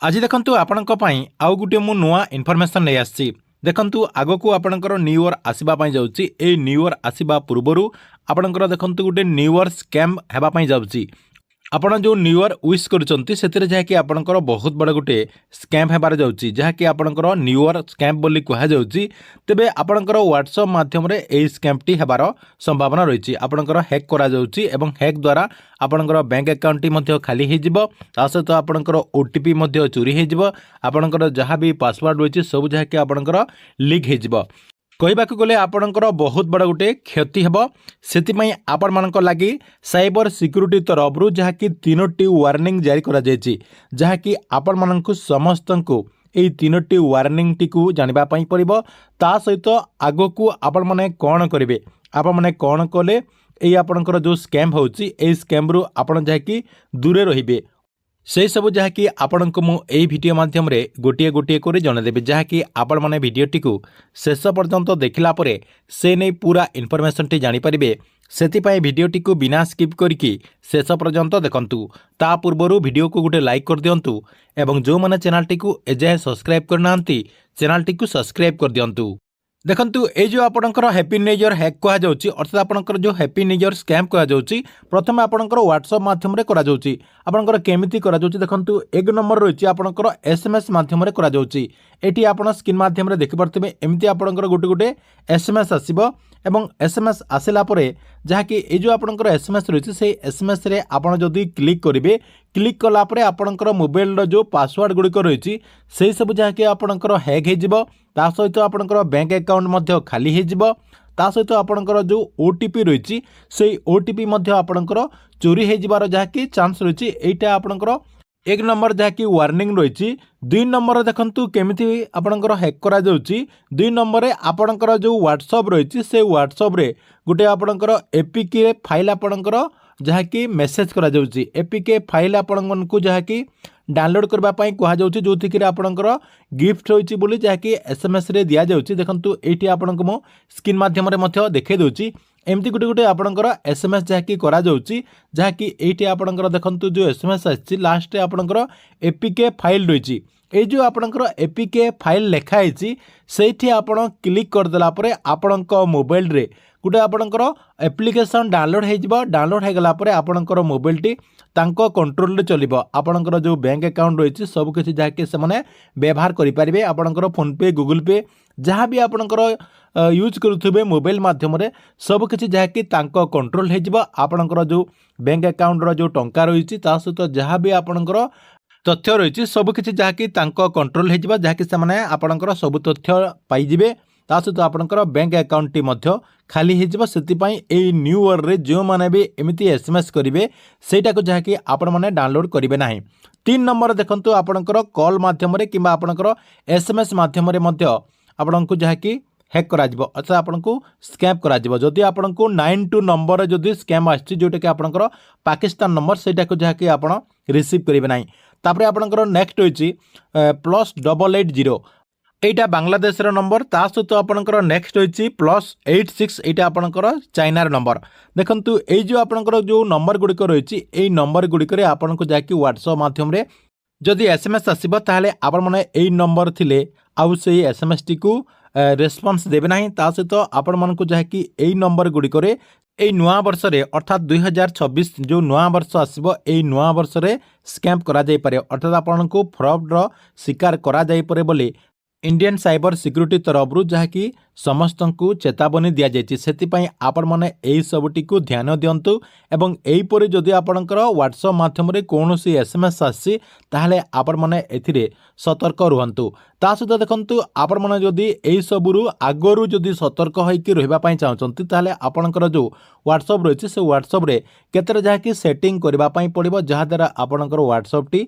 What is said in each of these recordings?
आज देखंतु आपणक पई आउ गुटे मु नुआ इनफॉरमेशन नै आछि। देखंतु आगकू आपणकर न्यू इयर आसीबा पई जाउची। ए न्यू इयर आसीबा पूर्वरु आपणकर देखंतु गुटे न्यू इयर स्कैम हेबा पई जाउची। आपण जो न्यू इयर विश करुचंती सेतिरे जहाँकि आपणकर बहुत बड़ गुटे स्कैम हेबार जाउची, जहाँकि आपणकर न्यू इयर स्कैम बोली कहा जाउची। तेबे आपणकर व्हाट्सएप माध्यम रे एई स्कैम टी हेबार संभावना रहिची। आपणकर हैक करा जाउची एवं हैक द्वारा आपणकर बैंक अकाउंट टी मध्ये खाली हे जिवो। ता सहित आपणकर ओटीपी मध्ये चोरी हे जिवो। आपणकर जहाँ भी पासवर्ड रहिची सब जहाँकि आपणकर लीक हे जिवो। कहबाक गले आपणकर बहुत बड़ गोटे क्षति हेब। सेतिपई आपण मानक लागि साइबर सिक्यूरिटी तरफरु जहाँकि 3टी वार्निंग जारी करा जायछि, जहाँकि आपण मानक समस्तंकु एई 3टी वार्निंग टिकु जानिबा पई पड़िबो। ता सहित आगकू आपण माने कोन करिवे, आपण माने कोन कले एई आपणकर जो स्कैम होउछि एई स्कैम रु आपण जहाँकि दूरे रहिबे। से सब जहाँकि आपण को मु एई वीडियो माध्यम रे गोटिए गोटिए कर जनदेबी, जहाँकि आपण माने वीडियोटी को शेष पर्यंत देखला परे से नहीं पूरा इनफॉरमेशन टी जानि परिबे। सेतिपई वीडियोटी को बिना स्किप करके शेष पर्यंत देखंतु। ता पूर्वरु वीडियो को गोटे लाइक कर दियंतु एवं जो माने चैनल टी को एजाय सब्सक्राइब करनांती चैनल टी को सब्सक्राइब कर दियंतु। देखंतु ए जो आपणकर हैप्पी न्यू इयर हैक कहा जाउची, अर्थात आपणकर जो हैप्पी न्यू इयर स्कैम कहा जाउची, प्रथम आपणकर व्हाट्सएप माध्यम रे करा जाउची। आपणकर केमिति करा जाउची देखंतु, एक नंबर रहिची आपणकर एसएमएस माध्यम रे करा जाउची। एटी आपण स्क्रीन माध्यम रे देखि परथिबे एमिति आपणकर गोटे गोटे एसएमएस आसीबो एवं एसएमएस आसिला परे जहाँकि ए जो आपणकर एसएमएस रहिची से एसएमएस रे आपण जदी क्लिक करिवे, क्लिक कला परे आपणकर मोबाइल रो जो पासवर्ड गुडी को रहिची सेही सब जहाँकि आपणकर हैक हे जिवो। ता सहित आपणकर बैंक अकाउंट मध्ये खाली हे जिवो। ता सहित आपणकर जो ओटीपी रहिची सेही ओटीपी मध्ये आपणकर चोरी हे जिवार जहाँकि चांस रहिची। एटा आपणकर एक नंबर जहाँकि वार्निंग रही। 2 नंबर देखंतु केमिति आपणकर हैक करा जाउची। 2 नंबर रे आपणकर जो व्हाट्सएप रही से व्हाट्सएप रे गुटे आपणकर एपीके फाइल आपणकर जहाँकि मेसेज करा जाउची। एपीके फाइल आपण को जहाँकि डाउनलोड करबा पई कहा जाउची, जोथि कि आपणकर गिफ्ट होइची बोली जहाँकि एसएमएस रे दिया जाउची। देखंतु एठी आपणको मो स्क्रीन माध्यम रे मध्य देखे दोची। एमती गोटे गोटे आपणकर एसएमएस जहाँकि करा जाउची, जहाँकि एठी आपणकर देखंतु जो एसएमएस आछि लास्ट रे आपणकर एपीके फाइल रहिची। ए जो आपणकर एपीके फाइल लेखा आइछि सेठी आपण क्लिक कर देला परे आपणक मोबाइल रे गोटे आपणकर एप्लिकेशन डाउनलोड हे जिवो। डाउनलोड हे गला परे आपणकर मोबाइल टी तांको कंट्रोल रे चलिबो। आपणकर जो बैंक अकाउंट रहिछि सब किछि जहाँकि से माने व्यवहार करि परिबे। आपणकर फोन पे गूगल पे जहाँ भी आपणकर यूज करुथबे मोबाइल माध्यम रे सब किछि जहाँकि तांको कंट्रोल हे जिवो। आपणकर जो बैंक अकाउंट रो जो टंका रहिछि ता सहित जहाँ भी आपणकर तथ्य रही सब किसी जहाँकि कंट्रोल हो जहाँकि से आपणकर सब तथ्य पाइबे। ता सहित आपणकर बैंक अकाउंट टी मध्य खाली हो एई न्यू इयर रे जो माने भी एमिति एसएमएस करेंगे सेटा को जहाँकि आपण माने डाउनलोड करेंगे ना। 3 नंबर देखंतु आपणकर कॉल माध्यम रे किंबा आपणकर एसएमएस माध्यम रे मध्य आपणको जहाँकि हैक करा जिवो, अर्थात आपनको स्कैम करा जिवो। जदि आपनको 92 नंबर जदि स्कैम आछि जोटा कि आपणकर पाकिस्तान नंबर सेटा को जहाँकि आपण रिसीव करेंगे ना। तापरे आपणकर नेक्स्ट होइछि +880 एटा बांग्लादेश रो नंबर। ता सहित आपणकर नेक्स्ट होइछि +86 एटा आपणकर चाइना रो नंबर। देखंतु एई जो आपणकर जो नंबर गुडी रहिछि एई नंबर गुडी करे आपनको जाकि व्हाट्सएप माध्यम रे जदि एसएमएस आसीबो ताहले आपण माने एई नंबर थिले आउ सेई एसएमएस टी को रेस्पॉन्स देबे नाही। ता सहित आपण मानको जाकि एई नंबर गुडी करे एई नुआ वर्ष रे अर्थात 2026 जो नुआ वर्ष आसीबो एई नुआ वर्ष रे स्कैम करा जाई पारे, अर्थात आपनको फ्रॉड रो शिकार करा जाई पारे बोली इंडियन साइबर सिक्यूरिटी तरफरु जहाँकि समस्त को चेतावनी दि जाइए। से आपण मैंने यही सबटी को ध्यान दिंतु एवं यहीपर जदि आपणकर व्हाट्सएप माध्यम कौन सी एसएमएस आसी ताहले आपण मैंने एथिरे सतर्क रुहंतु। ता सहित देखंतु आपण मैंने जदि यही सबुरु आगरु जदि सतर्क होइकी रहिबा पई चाहउचंती ताहले आपणकर जो व्हाट्सएप रहिछि से व्हाट्सएप रे केतरा जहाँकि सेटिंग करबा पई पड़िबो, जहाँ द्वारा आपणकर व्हाट्सएप टी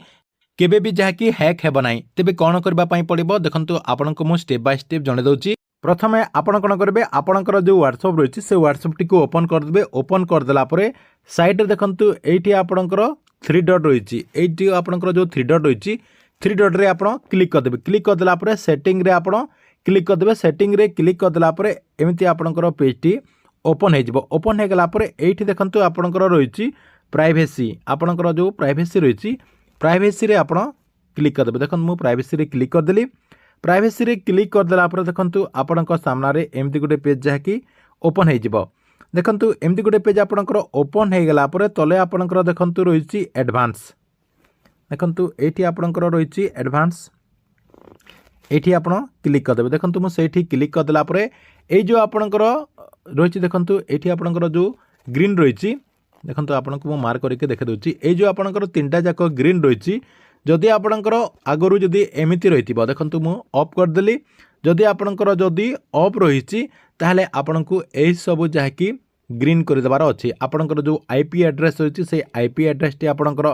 केबे भी जहाँकि हैक हेब नाही। तेबे कौन करबा पई पड़िबो देखंतु आपनको मु स्टेप बाय स्टेप जणे दउची। प्रथमे आपण कोन करबे, आपणकर जो व्हाट्सएप रहिछि से व्हाट्सएप टी को ओपन कर देबे। ओपन कर देला परे साइड रे देखंतु एठी आपणकर 3 डॉट रहिछि। एठी आपणकर जो 3 डॉट रहिछि 3 डॉट रे आपण क्लिक कर देबे। क्लिक कर देला परे सेटिंग रे आपण क्लिक कर देबे। सेटिंग रे क्लिक कर देला परे एमिति आपणकर पेज टी ओपन हे जिवो। ओपन हे गला परे एठी देखंतु आपणकर रहिछि प्राइवेसी। आपणकर जो प्राइवेसी रहिछि प्राइवेसी रे आपण क्लिक करदेवे। देखो मुझे प्राइवेसी क्लिक करदेली। प्राइवेसी क्लिक करदेला देखो आपण सामने एमती गोटे पेज जहाँकि ओपन हो। देखो एमती गोटे पेज आपंकर ओपन हो गला तले आपंकर देखो रही एडवांस। देखो ये आपंकर रही एडवांस, ये आप क्लिक करदेवे। देखो मुझे क्लिक करदेला ये जो आपंकर रही देखो ये आपंकर जो ग्रीन रही देखो आपको मुझे मार्क करके देखा दूसरी ये जो आपंकर तीनटा जाक ग्रीन रही जदि आपंकर आगु जदि एमती रही देखो मुझे ऑफ करदेली। जदि आपंकर जदि ऑफ रही ताहले आपन को यही सब जहाँकि ग्रीन करदेवार अच्छी। आपंकर जो आईपी एड्रेस रही से आईपी एड्रेस टी आपंकर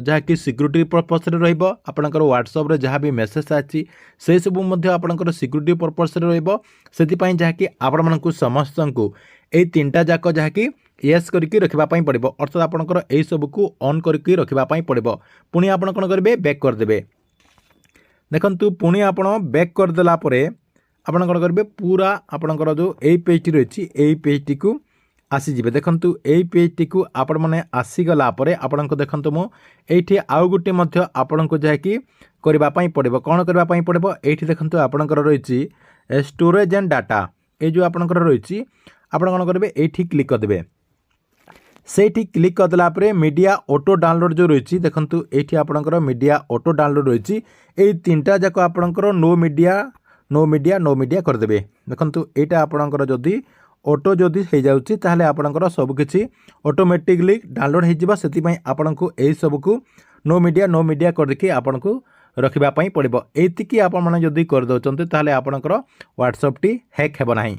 जहाँकि सिक्यूरीटी पर्पस आपंकर व्हाट्सएप जहाँ भी मेसेज आछि से सब आपंकर सिक्यूरीटी पर्पस से जहाँकि आपण मानक समस्त को यही तीनटा जाक जहाँकि येस करके रखापी पड़ो अर्थात आपंकर यही सब को ऑन करके रखापी पड़ो। पुणी आपड़ कौन करेंगे बैक करदे। देखु पुणी आप बैक करदेला आपड़ कौन करेंगे पूरा आपंकर जो यही पेजटी रही यही पेजटी को आसीजे। देखु यही पेजटी को आपण मैंने आसीगला आपण को देखो मुझे आउ गोटे आपण को जहाँकि करने पड़ो कौन करने पड़ो ये देखो आपंकर रही स्टोरेज एंड डाटा ये जो आपंकर रही आप कौन करेंगे ये क्लिक करदे। से क्लिक करदेला मीडिया ऑटो डाउनलोड जो रही देखो ये आपंकर मीडिया ऑटो डाउनलोड रही यही तीनटा जाक आपंकर नो मीडिया करदे। देखो यहाँ आपंकर जदि ऑटो जदि हो जाऊँगी ताहले आपंकर सबकि ऑटोमेटिकली डाउनलोड हो आपन को यही सब को नो मीडिया करके आपन को रखापी पड़ो। ये आप जदि करदे ताहले आपंकर व्हाट्सएप टी हैक हेब नहीं।